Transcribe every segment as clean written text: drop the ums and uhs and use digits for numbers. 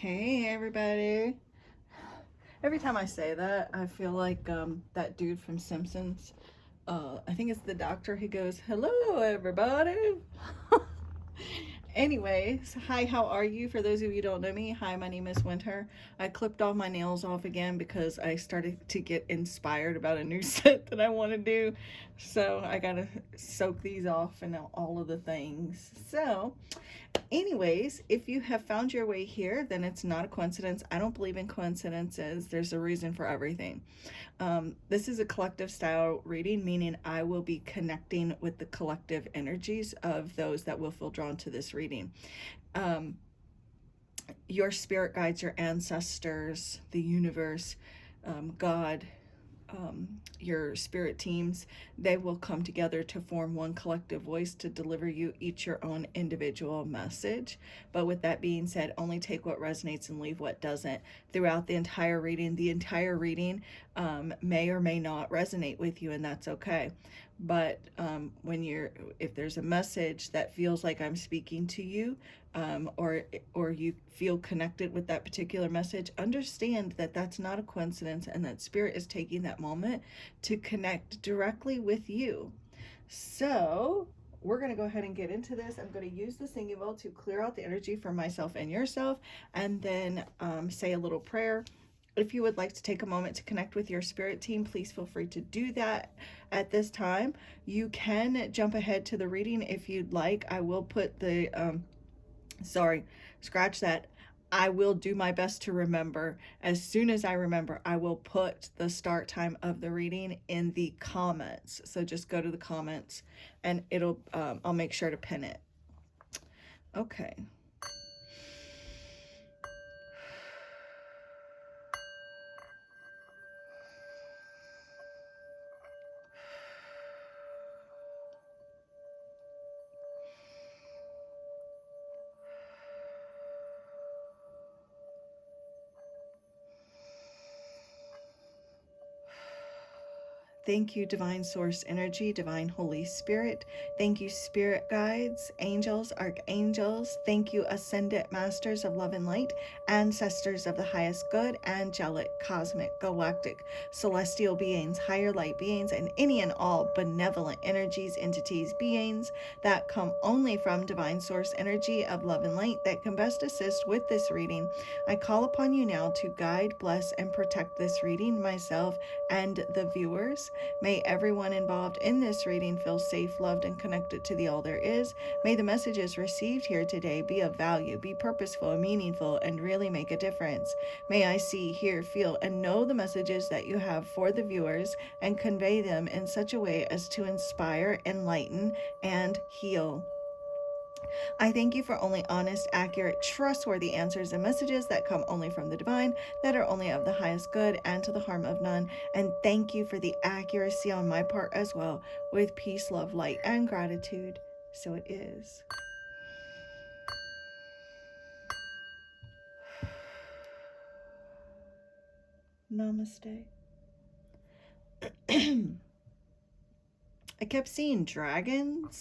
Hey everybody. Every time I say that, I feel like that dude from Simpsons. I think it's the doctor. He goes, "Hello everybody." Anyways, hi, how are you? For those of you who don't know me, hi, my name is Winter. I clipped all my nails off again because I started to get inspired about a new set that I want to do. So I gotta soak these off and all of the things. So, anyways, if you have found your way here, then it's not a coincidence. I don't believe in coincidences. There's a reason for everything. This is a collective style reading, meaning I will be connecting with the collective energies of those that will feel drawn to this reading. Um, your spirit guides, your ancestors, the universe, God, your spirit teams, they will come together to form one collective voice to deliver you each your own individual message. But with that being said, only take what resonates and leave what doesn't. Throughout the entire reading may or may not resonate with you, and that's okay. But if there's a message that feels like I'm speaking to you, or you feel connected with that particular message, understand that that's not a coincidence, and that spirit is taking that moment to connect directly with you. So we're going to go ahead and get into this. I'm going to use the singing bowl to clear out the energy for myself and yourself, and then say a little prayer. If you would like to take a moment to connect with your spirit team, please feel free to do that at this time. You can jump ahead to the reading if you'd like. I will put the sorry, scratch that. I will do my best to remember. As soon as I remember, I will put the start time of the reading in the comments. So just go to the comments and I'll make sure to pin it. Okay. Thank you, Divine Source Energy, Divine Holy Spirit. Thank you, Spirit Guides, Angels, Archangels. Thank you, Ascendant Masters of Love and Light, Ancestors of the Highest Good, Angelic, Cosmic, Galactic, Celestial Beings, Higher Light Beings, and any and all benevolent energies, entities, beings that come only from Divine Source Energy of Love and Light that can best assist with this reading. I call upon you now to guide, bless, and protect this reading, myself, and the viewers. May everyone involved in this reading feel safe, loved, and connected to the all there is. May the messages received here today be of value, be purposeful, meaningful, and really make a difference. May I see, hear, feel, and know the messages that you have for the viewers and convey them in such a way as to inspire, enlighten, and heal. I thank you for only honest, accurate, trustworthy answers and messages that come only from the divine, that are only of the highest good and to the harm of none. And thank you for the accuracy on my part as well, with peace, love, light, and gratitude. So it is. Namaste. I kept seeing dragons.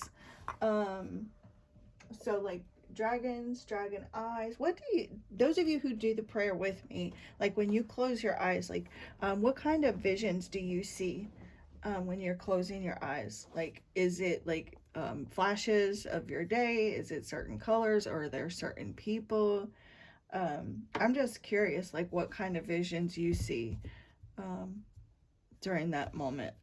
So like dragons, dragon eyes. What do you, those of you who do the prayer with me, like when you close your eyes, like what kind of visions do you see when you're closing your eyes? Like, is it like flashes of your day? Is it certain colors, or are there certain people? I'm just curious, like what kind of visions you see during that moment.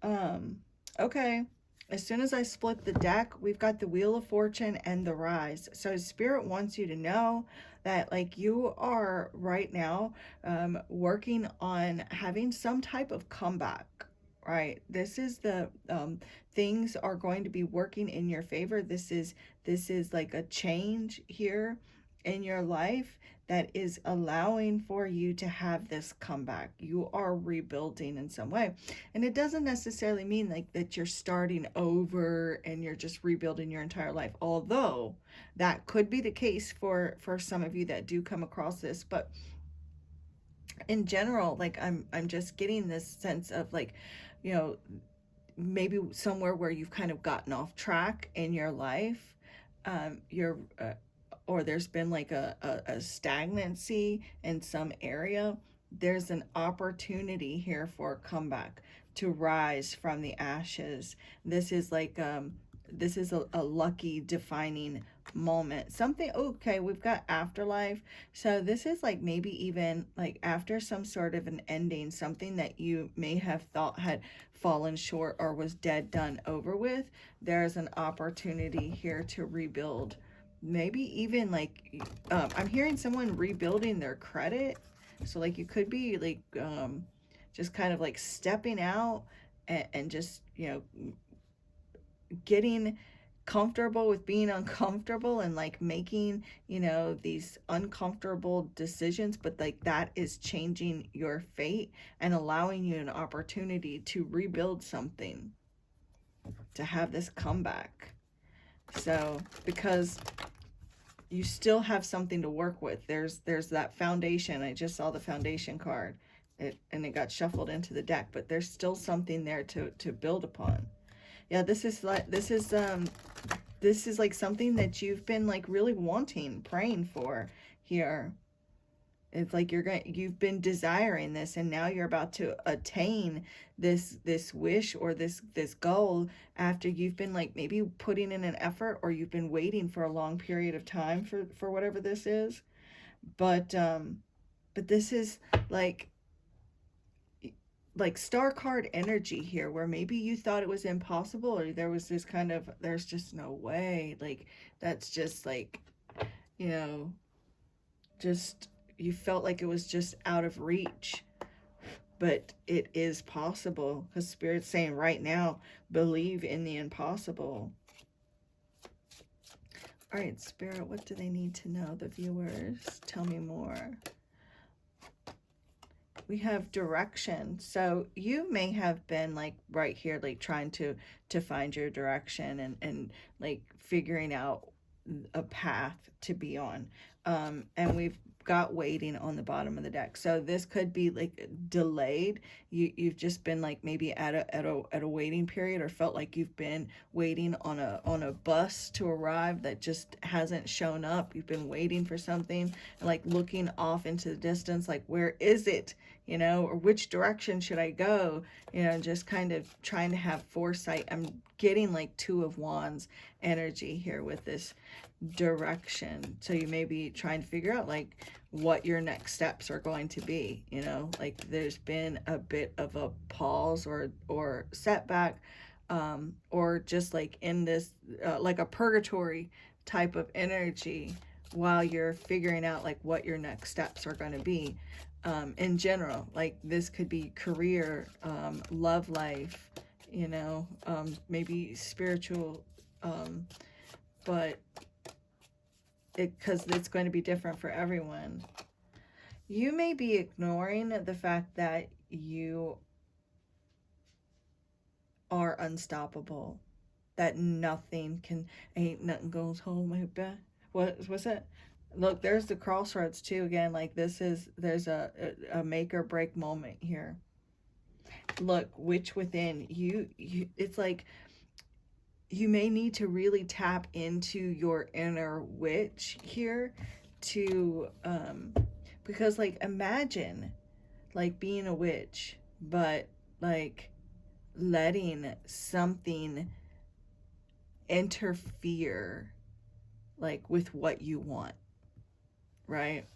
Um, okay. As soon as I split the deck, we've got the Wheel of Fortune and the Rise. So Spirit wants you to know that like you are right now working on having some type of comeback, right? This is the things are going to be working in your favor. This is like a change here in your life that is allowing for you to have this comeback. You are rebuilding in some way. And it doesn't necessarily mean like that you're starting over and you're just rebuilding your entire life. Although that could be the case for some of you that do come across this, but in general, like I'm just getting this sense of like, you know, maybe somewhere where you've kind of gotten off track in your life. You're or there's been like a stagnancy in some area, there's an opportunity here for a comeback, to rise from the ashes. This is like this is a lucky defining moment. Something, okay, we've got afterlife. So this is like maybe even like after some sort of an ending, something that you may have thought had fallen short or was dead, done, over with. There's an opportunity here to rebuild. Maybe even like I'm hearing someone rebuilding their credit. So like you could be like just kind of like stepping out and just, you know, getting comfortable with being uncomfortable and like making, you know, these uncomfortable decisions, but like that is changing your fate and allowing you an opportunity to rebuild something, to have this comeback. So because you still have something to work with, there's that foundation. I just saw the foundation card, and it got shuffled into the deck, but there's still something there to build upon. Yeah, this is like something that you've been like really wanting, praying for here. It's like you've been desiring this, and now you're about to attain this wish or this goal, after you've been like maybe putting in an effort, or you've been waiting for a long period of time for whatever this is. But this is like star card energy here, where maybe you thought it was impossible, or there was this kind of, there's just no way, like that's just like, you know, just you felt like it was just out of reach, but it is possible, because Spirit's saying right now, believe in the impossible. All right, Spirit, what do they need to know, the viewers? Tell me more. We have direction. So you may have been like right here, like trying to find your direction, and like figuring out a path to be on. And we've got waiting on the bottom of the deck. So this could be like delayed. You've just been like maybe at a waiting period, or felt like you've been waiting on a bus to arrive that just hasn't shown up. You've been waiting for something, and like looking off into the distance, like where is it? You know, or which direction should I go? You know, just kind of trying to have foresight. I'm getting like Two of Wands energy here with this direction. So you may be trying to figure out like what your next steps are going to be. You know, like there's been a bit of a pause or setback, or just like in this like a purgatory type of energy, while you're figuring out like what your next steps are going to be. In general, like this could be career, love life, you know, maybe spiritual, but because it's going to be different for everyone. You may be ignoring the fact that you are unstoppable, that nothing can, ain't nothing goes home my back. What's that? Look, there's the crossroads too again. Like there's a make or break moment here. Look, witch within you, it's like you may need to really tap into your inner witch here to because like imagine like being a witch, but like letting something interfere like with what you want, right?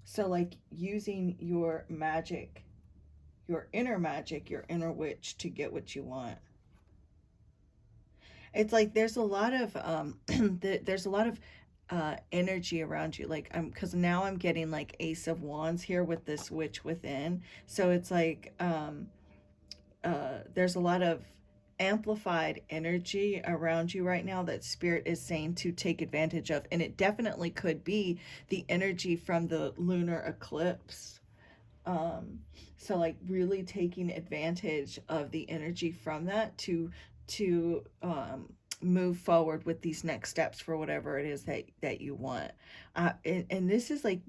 So like using your magic, your inner magic, your inner witch, to get what you want. It's like there's a lot of there's a lot of energy around you, like because now I'm getting like Ace of Wands here with this witch within. So it's like there's a lot of amplified energy around you right now that Spirit is saying to take advantage of, and it definitely could be the energy from the lunar eclipse. So like really taking advantage of the energy from that to move forward with these next steps for whatever it is that you want. And this is like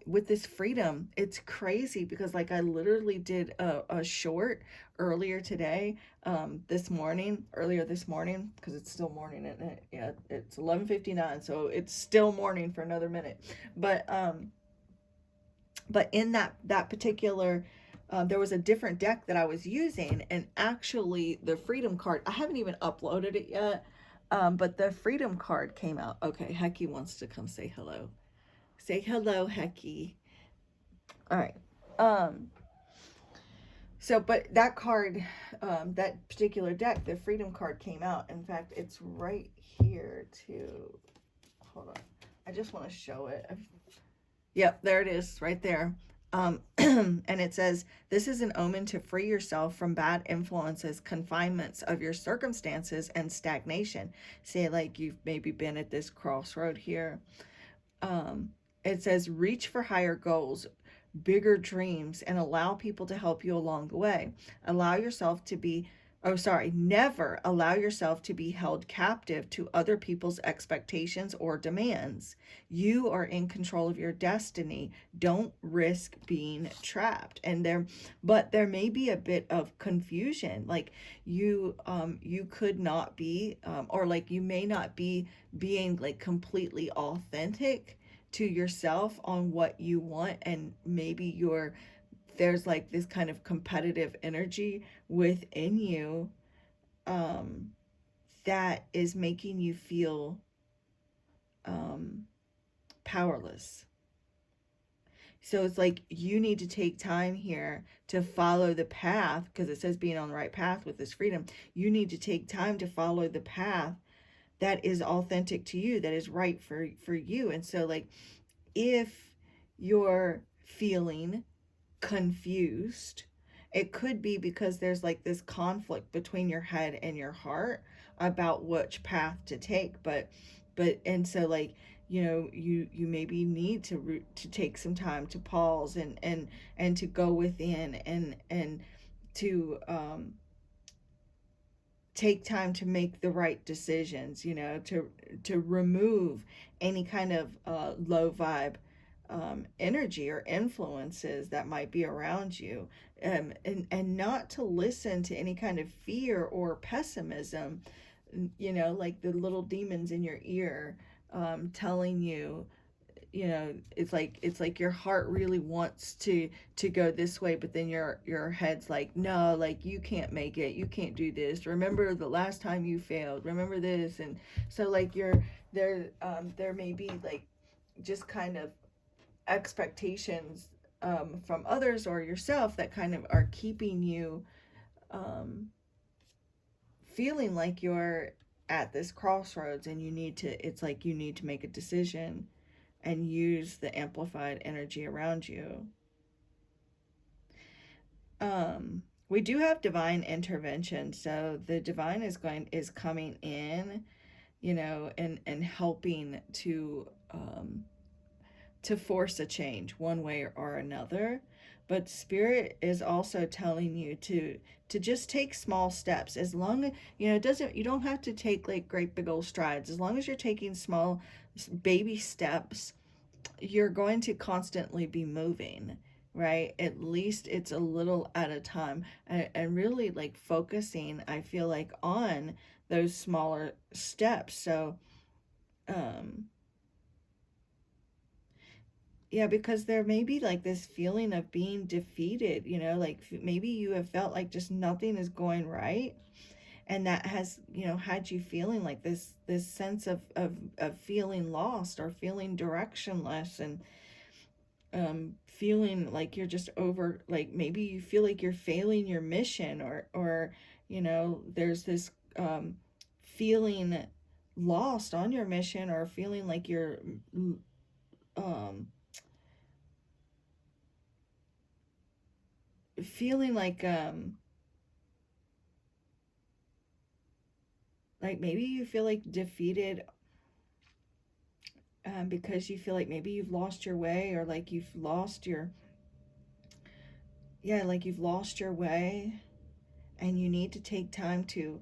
with this freedom, it's crazy because like I literally did a short earlier today, earlier this morning, because it's still morning, isn't it? Yeah, it's 11:59, so it's still morning for another minute. But in that particular, there was a different deck that I was using, and actually the Freedom card, I haven't even uploaded it yet, but the Freedom card came out. Okay, Hecky wants to come say hello. Say hello, Hecky. All right. So, but that card, that particular deck, the Freedom card came out. In fact, it's right here too. Hold on. I just want to show it. Yep, there it is, right there. And it says, this is an omen to free yourself from bad influences, confinements of your circumstances, and stagnation. Say, like you've maybe been at this crossroad here. It says, reach for higher goals, bigger dreams, and allow people to help you along the way. Allow yourself to be never allow yourself to be held captive to other people's expectations or demands. You are in control of your destiny. Don't risk being trapped. But there may be a bit of confusion. Like you could not be, or like you may not be being like completely authentic to yourself on what you want, and maybe there's like this kind of competitive energy within you that is making you feel powerless. So it's like you need to take time here to follow the path, because it says being on the right path with this freedom. You need to take time to follow the path that is authentic to you, that is right for you. And so like if you're feeling confused, it could be because there's like this conflict between your head and your heart about which path to take. And so like, you maybe need to take some time to pause and to go within and to take time to make the right decisions, to remove any kind of low vibe energy or influences that might be around you, and not to listen to any kind of fear or pessimism, like the little demons in your ear telling you, it's like your heart really wants to go this way, but then your head's like, no, like you can't make it, you can't do this, remember the last time you failed, remember this. And so like there may be like just kind of expectations from others or yourself that kind of are keeping you feeling like you're at this crossroads, and it's like you need to make a decision and use the amplified energy around you. We do have divine intervention, so the divine is coming in, and helping to force a change one way or another. But spirit is also telling you to just take small steps. As long as you don't have to take like great big old strides. As long as you're taking small baby steps, you're going to constantly be moving, right? At least it's a little at a time, and really like focusing, I feel like, on those smaller steps. So yeah, because there may be like this feeling of being defeated, like maybe you have felt like just nothing is going right, and that has had you feeling like this sense of feeling lost or feeling directionless, and feeling like you're just over, like maybe you feel like you're failing your mission, or there's this feeling lost on your mission, or feeling like you're feeling like maybe you feel like defeated, because you feel like maybe you've lost your way, or like you've lost your way, and you need to take time to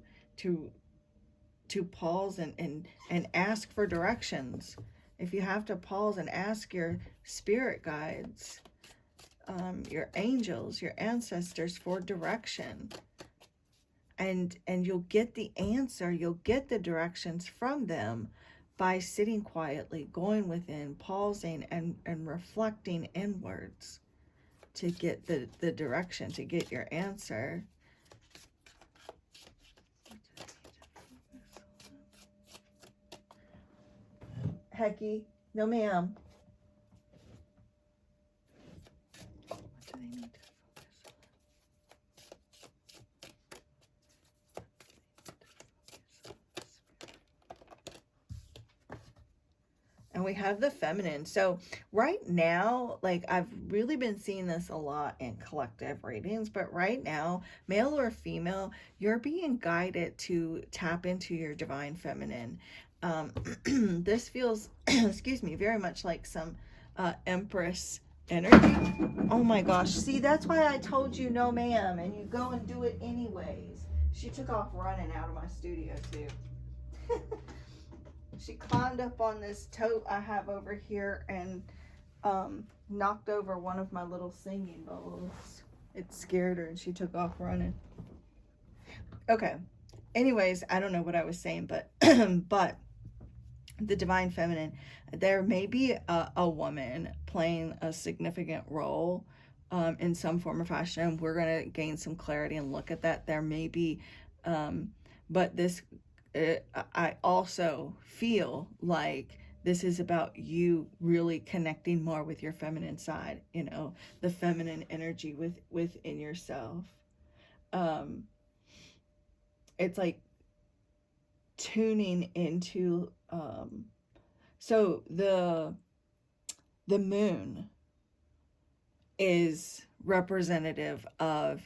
to pause and ask for directions. If you have to pause and ask your spirit guides, your angels, your ancestors for direction, and you'll get the answer, you'll get the directions from them by sitting quietly, going within, pausing, and reflecting inwards to get the direction, to get your answer. Hecky, no ma'am. What do they need to focus on? And we have the feminine. So right now, like, I've really been seeing this a lot in collective readings, but right now, male or female, you're being guided to tap into your divine feminine. This feels, excuse me, very much like some Empress energy. Oh my gosh, see, that's why I told you no ma'am, and you go and do it anyways. She took off running out of my studio too. She climbed up on this tote I have over here and knocked over one of my little singing bowls. It scared her and she took off running. Okay, anyways, I don't know what I was saying, but but the divine feminine, there may be a woman playing a significant role in some form or fashion. We're going to gain some clarity and look at that. There may be, but this, I also feel like this is about you really connecting more with your feminine side, you know, the feminine energy within yourself. It's like tuning into so the moon is representative of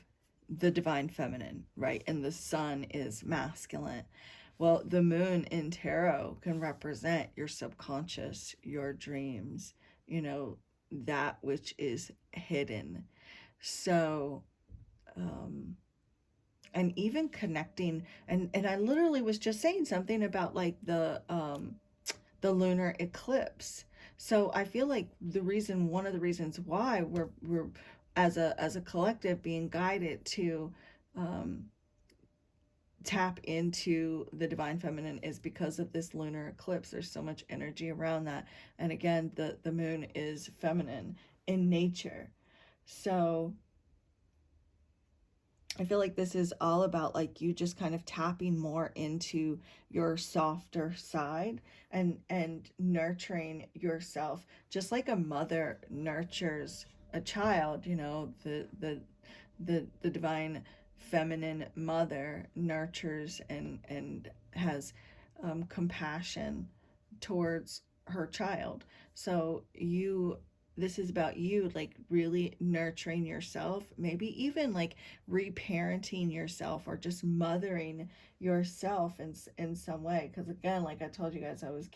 the divine feminine, right? And the sun is masculine. Well, the moon in tarot can represent your subconscious, your dreams, you know, that which is hidden. So and even connecting, and I literally was just saying something about like the lunar eclipse. So I feel like one of the reasons why we're as a collective being guided to tap into the divine feminine is because of this lunar eclipse. There's so much energy around that, and again, the moon is feminine in nature. So I feel like this is all about like you just kind of tapping more into your softer side and nurturing yourself, just like a mother nurtures a child. You know, the divine feminine mother nurtures and has compassion towards her child. So this is about you like really nurturing yourself, maybe even like reparenting yourself or just mothering yourself in some way. Because again, like I told you guys, I was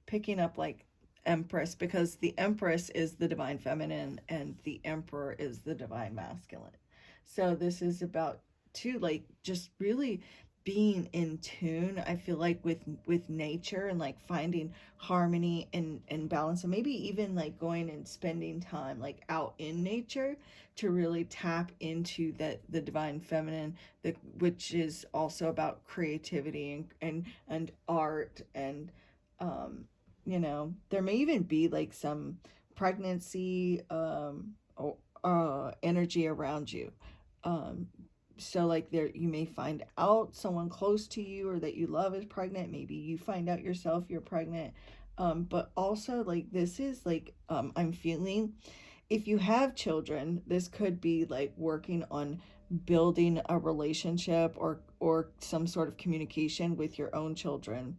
picking up like Empress, because the Empress is the divine feminine and the Emperor is the divine masculine. So this is about too, like, just really being in tune, I feel like, with nature, and like finding harmony and balance, and maybe even like going and spending time like out in nature to really tap into the divine feminine, which is also about creativity and art, and you know, there may even be like some pregnancy energy around you. So like there, you may find out someone close to you or that you love is pregnant. Maybe you find out yourself you're pregnant. But also like this is like, I'm feeling, if you have children, this could be like working on building a relationship or some sort of communication with your own children.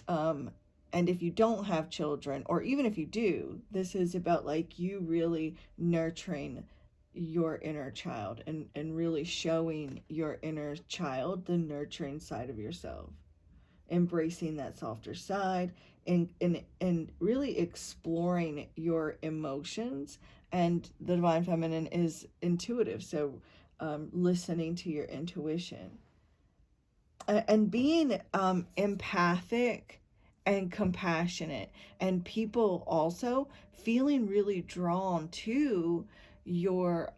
And if you don't have children, or even if you do, this is about like you really nurturing your inner child and really showing your inner child the nurturing side of yourself, embracing that softer side, and really exploring your emotions. And the divine feminine is intuitive, so listening to your intuition. and being empathic and compassionate, and people also feeling really drawn to your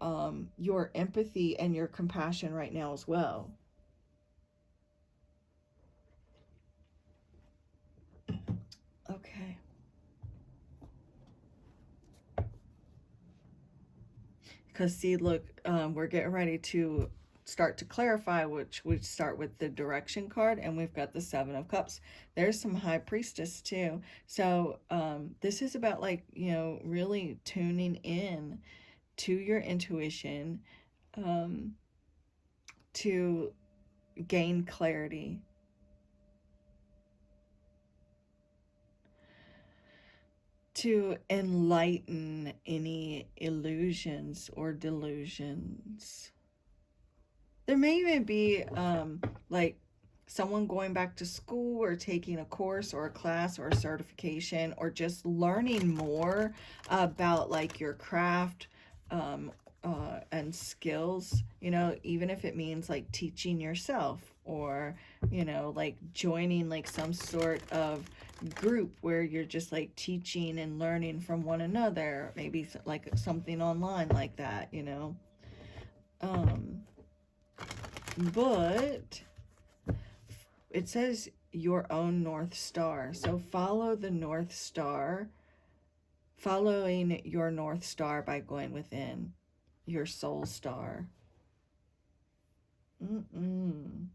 empathy and your compassion right now as well. Okay. Because see, look, we're getting ready to start to clarify, which we start with the direction card, and we've got the Seven of Cups. There's some High Priestess too. So this is about, like, really tuning in to your intuition, um, to gain clarity, to enlighten any illusions or delusions. There may even be like someone going back to school or taking a course or a class or a certification, or just learning more about like your craft, um, and skills, even if it means like teaching yourself, or like joining like some sort of group where you're just like teaching and learning from one another, maybe like something online like that. um but it says your own North Star. So follow the North Star, following your North Star by going within your soul star. Mm-mm.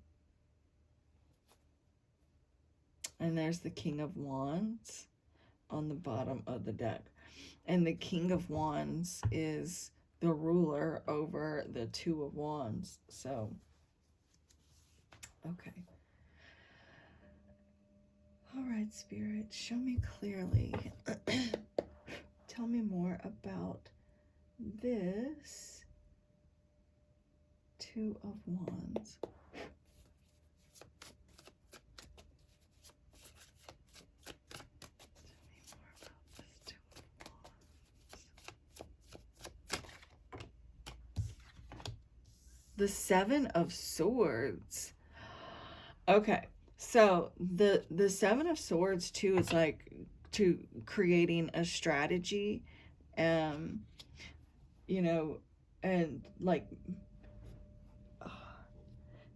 And there's the King of Wands on the bottom of the deck. And the King of Wands is the ruler over the Two of Wands. So, okay. All right, Spirit, show me clearly. Tell me more about this Two of Wands. The Seven of Swords. Okay, so the Seven of Swords too is like to creating a strategy, um, and like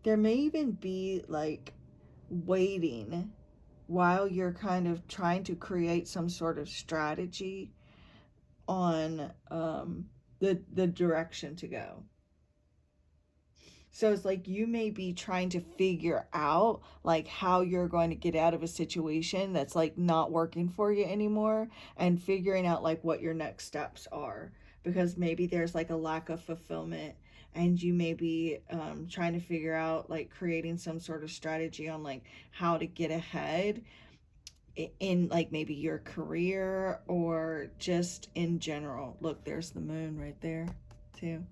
there may even be like waiting while you're kind of trying to create some sort of strategy on the direction to go. So it's like you may be trying to figure out like how you're going to get out of a situation that's like not working for you anymore, and figuring out like what your next steps are, because maybe there's like a lack of fulfillment, and you may be trying to figure out like creating some sort of strategy on like how to get ahead in like maybe your career or just in general. Look, there's the moon right there too.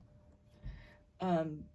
um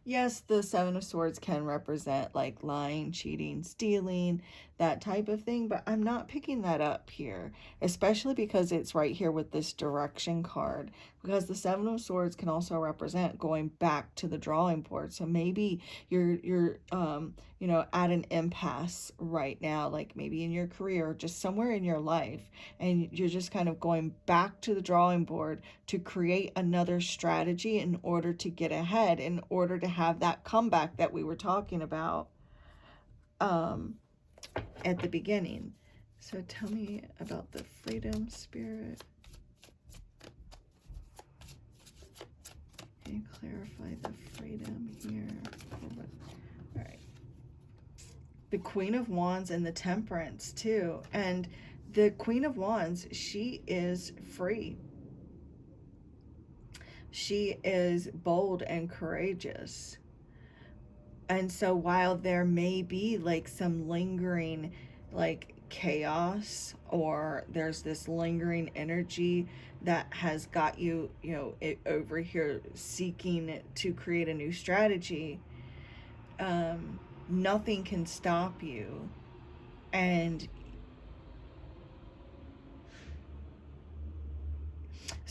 Yes, the Seven of Swords can represent like lying, cheating, stealing, that type of thing, but I'm not picking that up here, especially because it's right here with this direction card. Because the Seven of Swords can also represent going back to the drawing board. So maybe you're at an impasse right now, like maybe in your career or just somewhere in your life, and you're just kind of going back to the drawing board to create another strategy in order to get ahead, in order to have that comeback that we were talking about um, at the beginning. So tell me about the freedom, Spirit. Can you clarify the freedom here? All right. The Queen of Wands and the Temperance too. And the Queen of Wands, she is free. She is bold and courageous. And so while there may be like some lingering like chaos, or there's this lingering energy that has got you, over here seeking to create a new strategy, nothing can stop you. And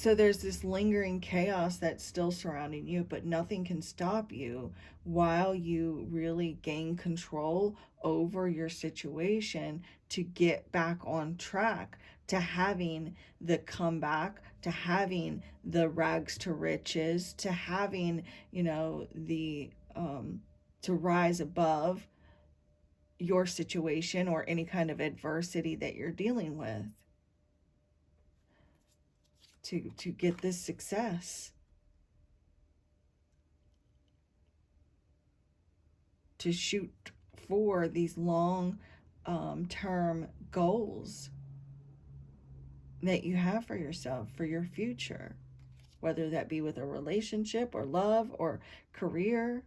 So there's this lingering chaos that's still surrounding you, but nothing can stop you while you really gain control over your situation to get back on track, to having the comeback, to having the rags to riches, to having, the to rise above your situation or any kind of adversity that you're dealing with, to get this success, to shoot for these long term goals that you have for yourself, for your future, whether that be with a relationship or love or career.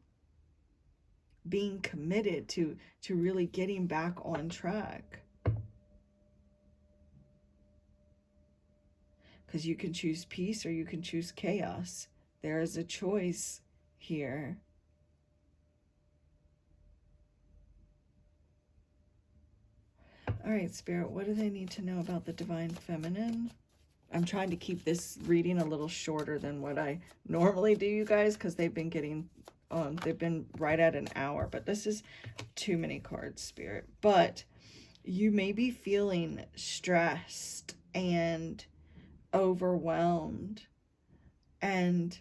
Being committed to really getting back on track, because you can choose peace or you can choose chaos. There is a choice here. All right, Spirit, what do they need to know about the Divine Feminine? I'm trying to keep this reading a little shorter than what I normally do, you guys, because they've been right at an hour, but this is too many cards, Spirit. But you may be feeling stressed and overwhelmed and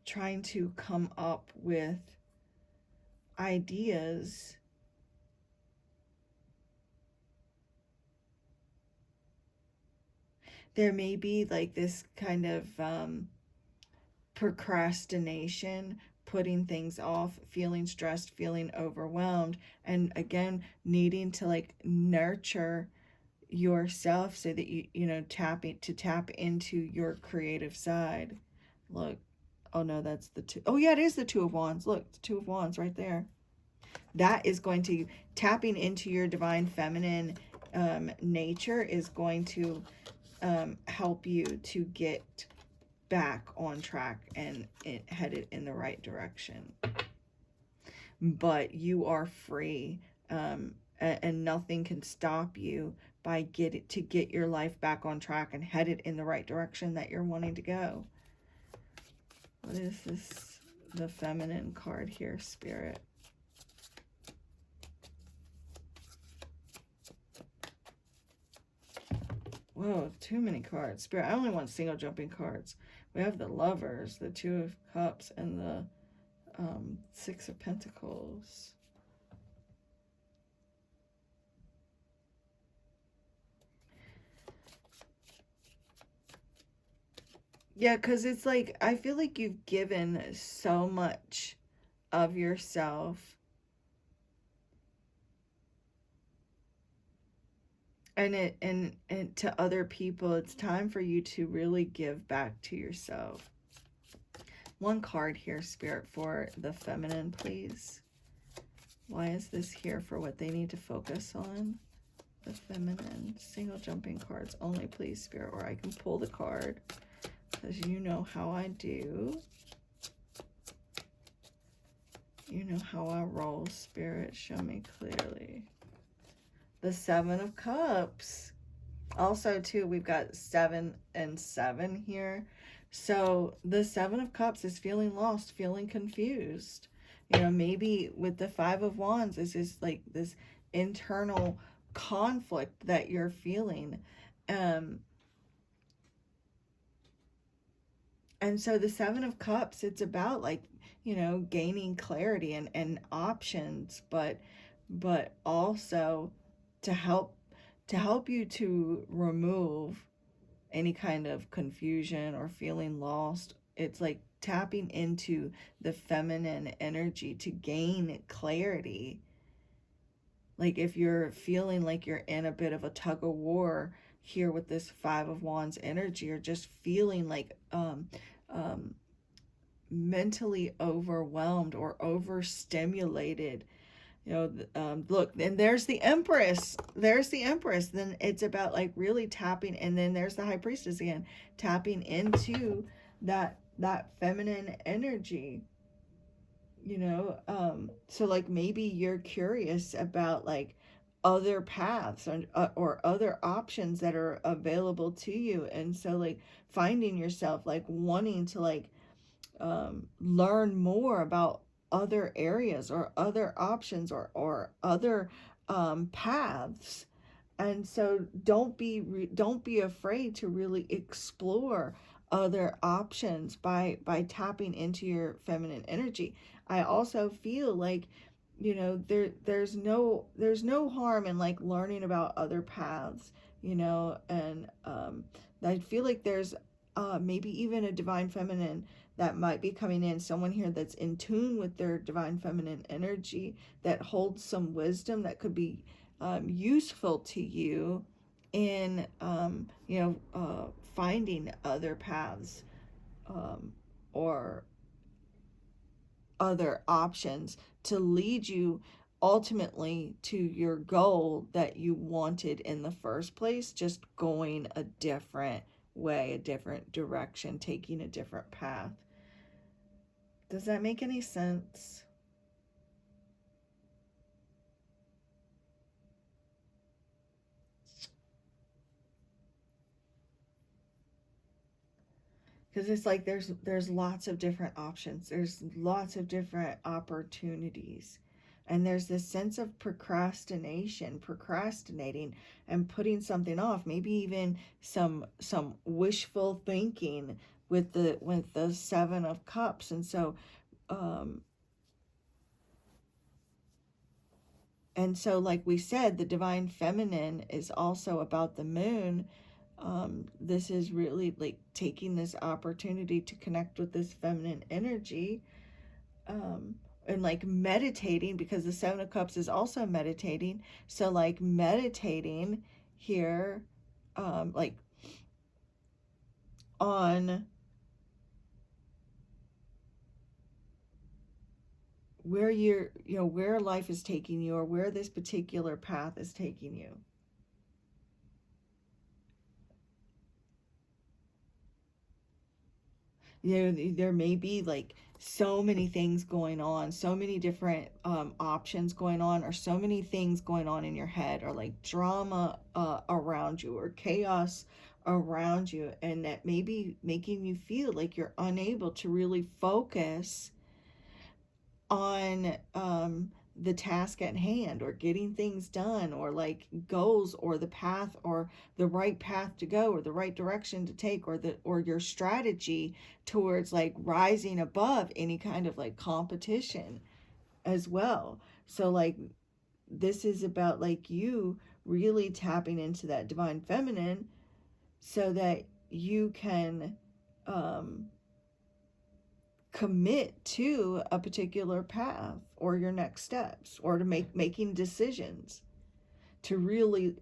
trying to come up with ideas there may be like this kind of procrastination, putting things off, feeling stressed, feeling overwhelmed, and again needing to like nurture yourself so that you tap into your creative side. Look, oh no, that's the two. Oh yeah, it is the Two of Wands. Look, the Two of Wands right there. That is going to, tapping into your divine feminine nature is going to help you to get back on track and headed in the right direction. But you are free, and nothing can stop you by get your life back on track and headed in the right direction that you're wanting to go. What is this? The Feminine card here, Spirit. Whoa, too many cards. Spirit, I only want single jumping cards. We have the Lovers, the Two of Cups, and the Six of Pentacles. Yeah, because it's like, I feel like you've given so much of yourself. And to other people, it's time for you to really give back to yourself. One card here, Spirit, for the Feminine, please. Why is this here for what they need to focus on? The Feminine. Single jumping cards only, please, Spirit, or I can pull the card, because you know how I do. You know how I roll, Spirit. Show me clearly. The Seven of Cups. Also, too, we've got 7 and 7 here. So the Seven of Cups is feeling lost, feeling confused. Maybe with the Five of Wands, this is like this internal conflict that you're feeling. And so the Seven of Cups, it's about like, gaining clarity and options, but also to help you to remove any kind of confusion or feeling lost. It's like tapping into the feminine energy to gain clarity. Like if you're feeling like you're in a bit of a tug of war here with this Five of Wands energy, or just feeling like mentally overwhelmed or overstimulated, look, and there's the Empress. Then it's about like really tapping, and then there's the High Priestess again, tapping into that feminine energy. So like maybe you're curious about like other paths or other options that are available to you. And so like finding yourself like wanting to like learn more about other areas or other options or other paths. And so don't be afraid to really explore other options by tapping into your feminine energy. I also feel like, you know, there's no harm in like learning about other paths, you know. And I feel like there's maybe even a divine feminine that might be coming in, someone here that's in tune with their divine feminine energy, that holds some wisdom that could be useful to you in finding other paths, or other options to lead you ultimately to your goal that you wanted in the first place, just going a different way, a different direction, taking a different path. Does that make any sense? Because it's like there's lots of different options, there's lots of different opportunities, and there's this sense of procrastinating and putting something off, maybe even some wishful thinking with the 7 of Cups. And so um like we said, the divine feminine is also about the moon. This is really like taking this opportunity to connect with this feminine energy, um, and like meditating, because the 7 of Cups is also meditating. So like meditating here, like on where where life is taking you, or where this particular path is taking you. There may be like so many things going on, so many different options going on, or so many things going on in your head, or like drama around you, or chaos around you, and that may be making you feel like you're unable to really focus on the task at hand, or getting things done, or like goals, or the path, or the right path to go, or the right direction to take, or your strategy towards like rising above any kind of like competition as well. So like this is about like you really tapping into that divine feminine so that you can um commit to a particular path, or your next steps, or to making decisions, to really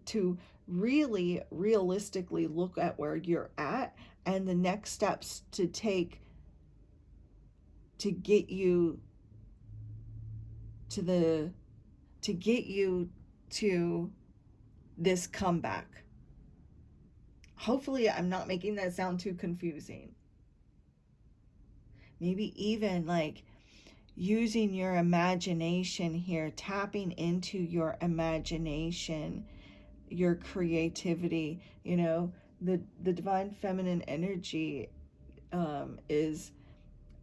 realistically look at where you're at, and the next steps to take to get you to the to get you to this comeback. Hopefully I'm not making that sound too confusing. Maybe even like using your imagination here, tapping into your imagination, your creativity. The divine feminine energy is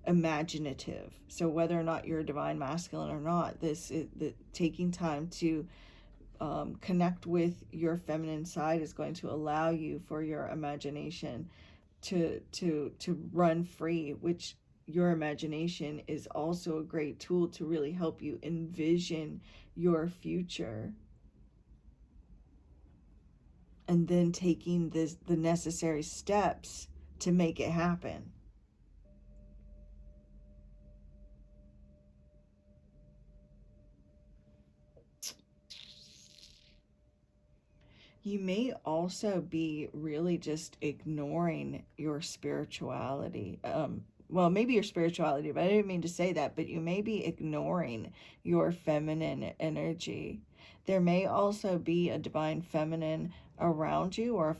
imaginative. So whether or not you're a divine masculine or not, this is taking time to connect with your feminine side is going to allow you for your imagination to run free, which your imagination is also a great tool to really help you envision your future, and then taking the necessary steps to make it happen. You may also be really just ignoring your spirituality. Well, maybe your spirituality, but I didn't mean to say that, but you may be ignoring your feminine energy. There may also be a divine feminine around you, or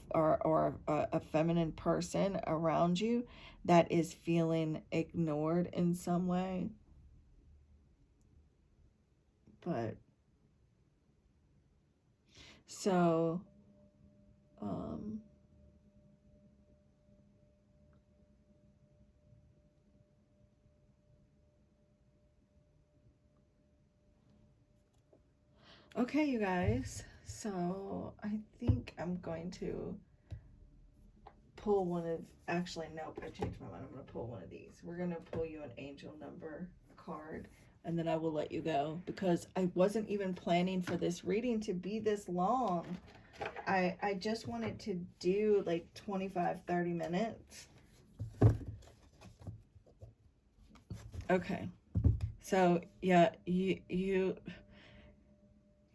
a feminine person around you that is feeling ignored in some way. But So, um, okay, you guys. So I think I'm going to pull one of, actually, nope, I changed my mind. I'm going to pull one of these. We're going to pull you an angel number card, and then I will let you go because I wasn't even planning for this reading to be this long. I just wanted to do like 25-30 minutes. Okay. So, yeah, your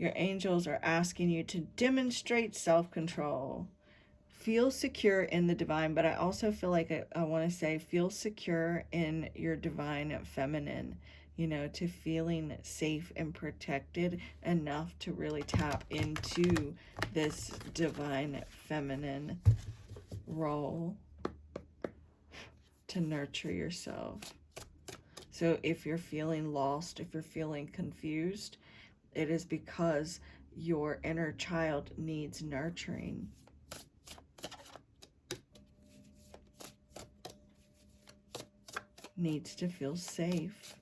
angels are asking you to demonstrate self-control. Feel secure in the divine, but I also feel like I want to say feel secure in your divine feminine, to feeling safe and protected enough to really tap into this divine feminine role to nurture yourself. So if you're feeling lost, if you're feeling confused, it is because your inner child needs nurturing. Needs to feel safe.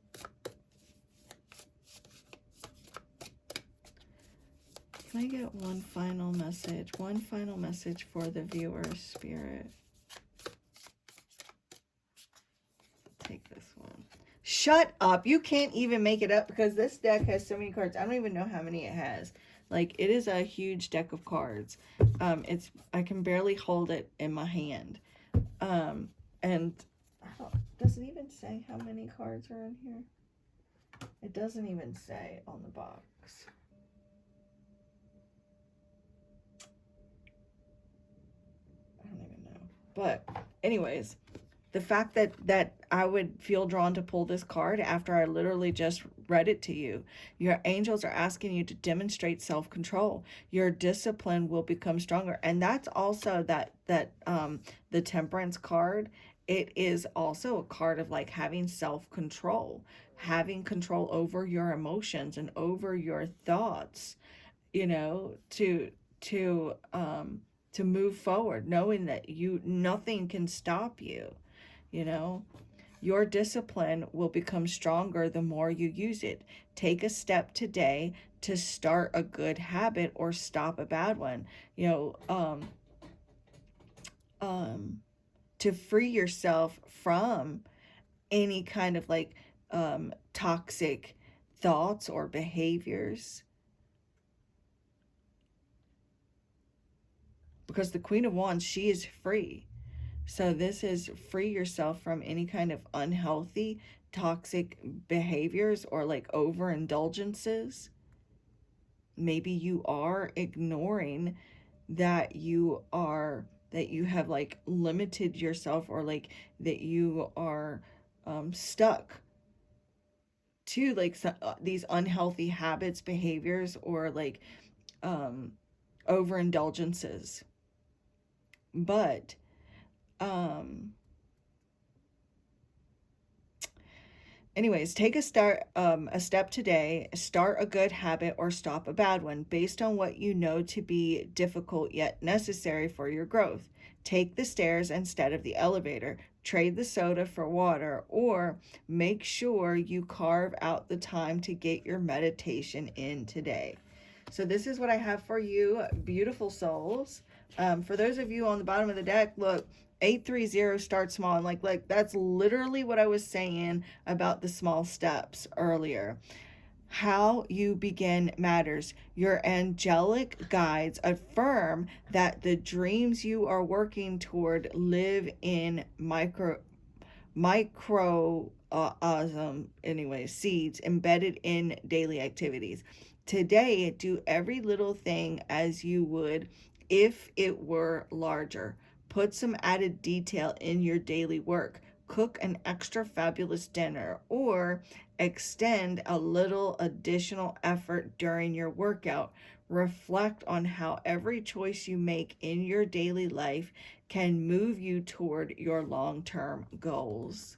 Can I get one final message? One final message for the viewer, Spirit. Take this one. Shut up. You can't even make it up because this deck has so many cards. I don't even know how many it has. Like, it is a huge deck of cards. I can barely hold it in my hand. And does it even say how many cards are in here? It doesn't even say on the box. I don't even know. But anyways, the fact that I would feel drawn to pull this card after I literally just read it to you. Your angels are asking you to demonstrate self-control. Your discipline will become stronger. And that's also that the Temperance card. It is also a card of like having self-control, having control over your emotions and over your thoughts, to move forward, knowing that nothing can stop you. Your discipline will become stronger the more you use it. Take a step today to start a good habit or stop a bad one. To free yourself from any kind of like toxic thoughts or behaviors. Because the Queen of Wands, she is free. So this is free yourself from any kind of unhealthy, toxic behaviors or like overindulgences. Maybe you are ignoring that you have like limited yourself, or like that you are stuck to like these unhealthy habits, behaviors, or like overindulgences. But anyways, take a step today, start a good habit or stop a bad one based on what you know to be difficult yet necessary for your growth. Take the stairs instead of the elevator. Trade the soda for water, or make sure you carve out the time to get your meditation in today. So this is what I have for you, beautiful souls. For those of you on the bottom of the deck, look, 830 start small. And like that's literally what I was saying about the small steps earlier. How you begin matters. Your angelic guides affirm that the dreams you are working toward live in seeds embedded in daily activities. Today, do every little thing as you would if it were larger. Put some added detail in your daily work. Cook an extra fabulous dinner, or extend a little additional effort during your workout. Reflect on how every choice you make in your daily life can move you toward your long-term goals.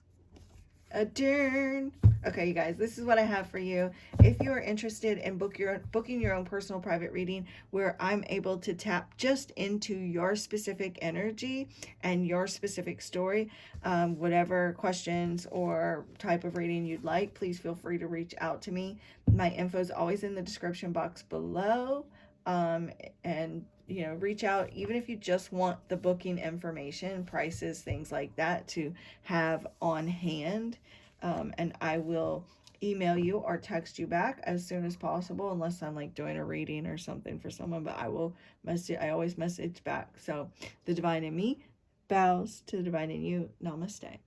Adjourn. Okay, you guys, this is what I have for you. If you are interested in booking your own personal private reading where I'm able to tap just into your specific energy and your specific story, whatever questions or type of reading you'd like, please feel free to reach out to me. My info is always in the description box below. And reach out even if you just want the booking information, prices, things like that to have on hand. And I will email you or text you back as soon as possible, unless I'm like doing a reading or something for someone. But I always message back. So the divine in me bows to the divine in you. Namaste.